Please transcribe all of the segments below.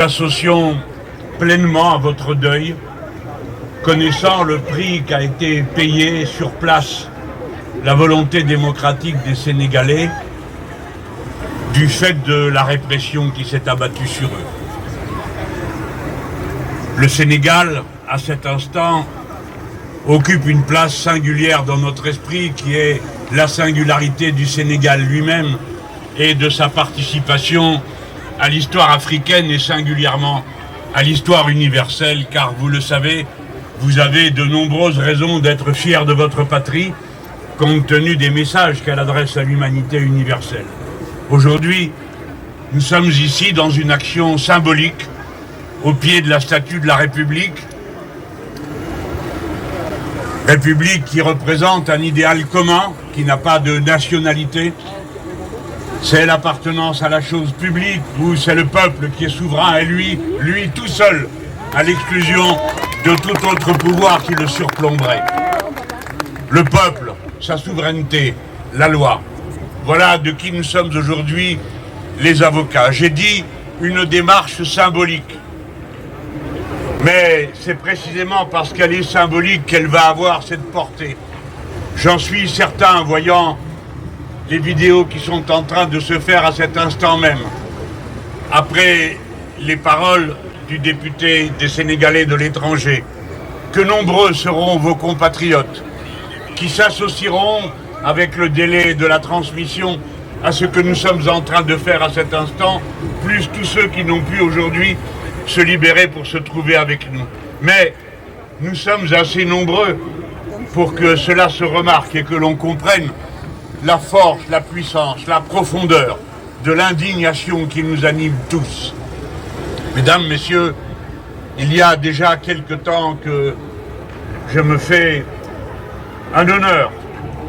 Associons pleinement à votre deuil, connaissant le prix qu'a été payé sur place la volonté démocratique des Sénégalais du fait de la répression qui s'est abattue sur eux. Le Sénégal, à cet instant, occupe une place singulière dans notre esprit qui est la singularité du Sénégal lui-même et de sa participation à l'histoire africaine et singulièrement à l'histoire universelle, car vous le savez, vous avez de nombreuses raisons d'être fiers de votre patrie, compte tenu des messages qu'elle adresse à l'humanité universelle. Aujourd'hui, nous sommes ici dans une action symbolique au pied de la statue de la République, République qui représente un idéal commun, qui n'a pas de nationalité. C'est l'appartenance à la chose publique, où c'est le peuple qui est souverain et lui tout seul, à l'exclusion de tout autre pouvoir qui le surplomberait. Le peuple, sa souveraineté, la loi. Voilà de qui nous sommes aujourd'hui les avocats. J'ai dit une démarche symbolique. Mais c'est précisément parce qu'elle est symbolique qu'elle va avoir cette portée. J'en suis certain en voyant les vidéos qui sont en train de se faire à cet instant même. Après les paroles du député des Sénégalais de l'étranger, que nombreux seront vos compatriotes qui s'associeront avec le délai de la transmission à ce que nous sommes en train de faire à cet instant, plus tous ceux qui n'ont pu aujourd'hui se libérer pour se trouver avec nous. Mais nous sommes assez nombreux pour que cela se remarque et que l'on comprenne la force, la puissance, la profondeur de l'indignation qui nous anime tous. Mesdames, Messieurs, il y a déjà quelque temps que je me fais un honneur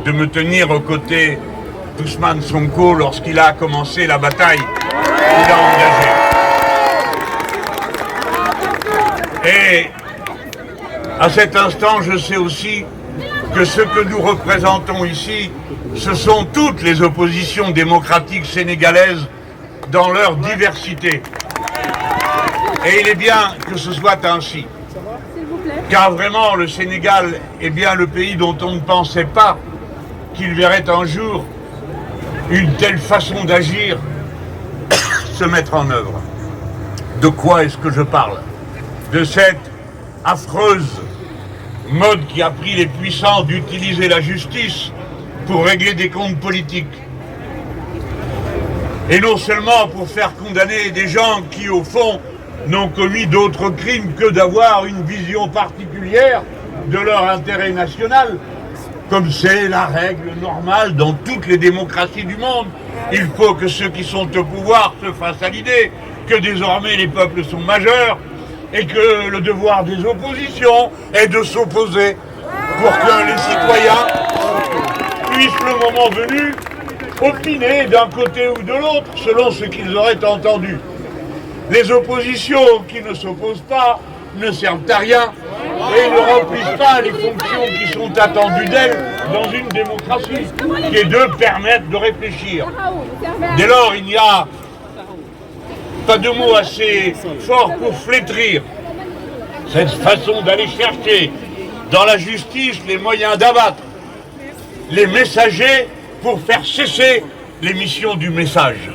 de me tenir aux côtés d'Ousmane Sonko lorsqu'il a commencé la bataille qu'il a engagée. Et à cet instant, je sais aussi que ce que nous représentons ici, ce sont toutes les oppositions démocratiques sénégalaises dans leur diversité. Et il est bien que ce soit ainsi. Car vraiment, le Sénégal est bien le pays dont on ne pensait pas qu'il verrait un jour une telle façon d'agir se mettre en œuvre. De quoi est-ce que je parle? De cette affreuse mode qui a pris les puissants d'utiliser la justice pour régler des comptes politiques. Et non seulement pour faire condamner des gens qui, au fond, n'ont commis d'autres crimes que d'avoir une vision particulière de leur intérêt national, comme c'est la règle normale dans toutes les démocraties du monde. Il faut que ceux qui sont au pouvoir se fassent à l'idée que désormais les peuples sont majeurs et que le devoir des oppositions est de s'opposer pour que les citoyens puissent, le moment venu, opiner d'un côté ou de l'autre selon ce qu'ils auraient entendu. Les oppositions qui ne s'opposent pas ne servent à rien et ne remplissent pas les fonctions qui sont attendues d'elles dans une démocratie, qui est de permettre de réfléchir. Dès lors, il n'y a pas de mots assez forts pour flétrir cette façon d'aller chercher dans la justice les moyens d'abattre les messagers pour faire cesser l'émission du message.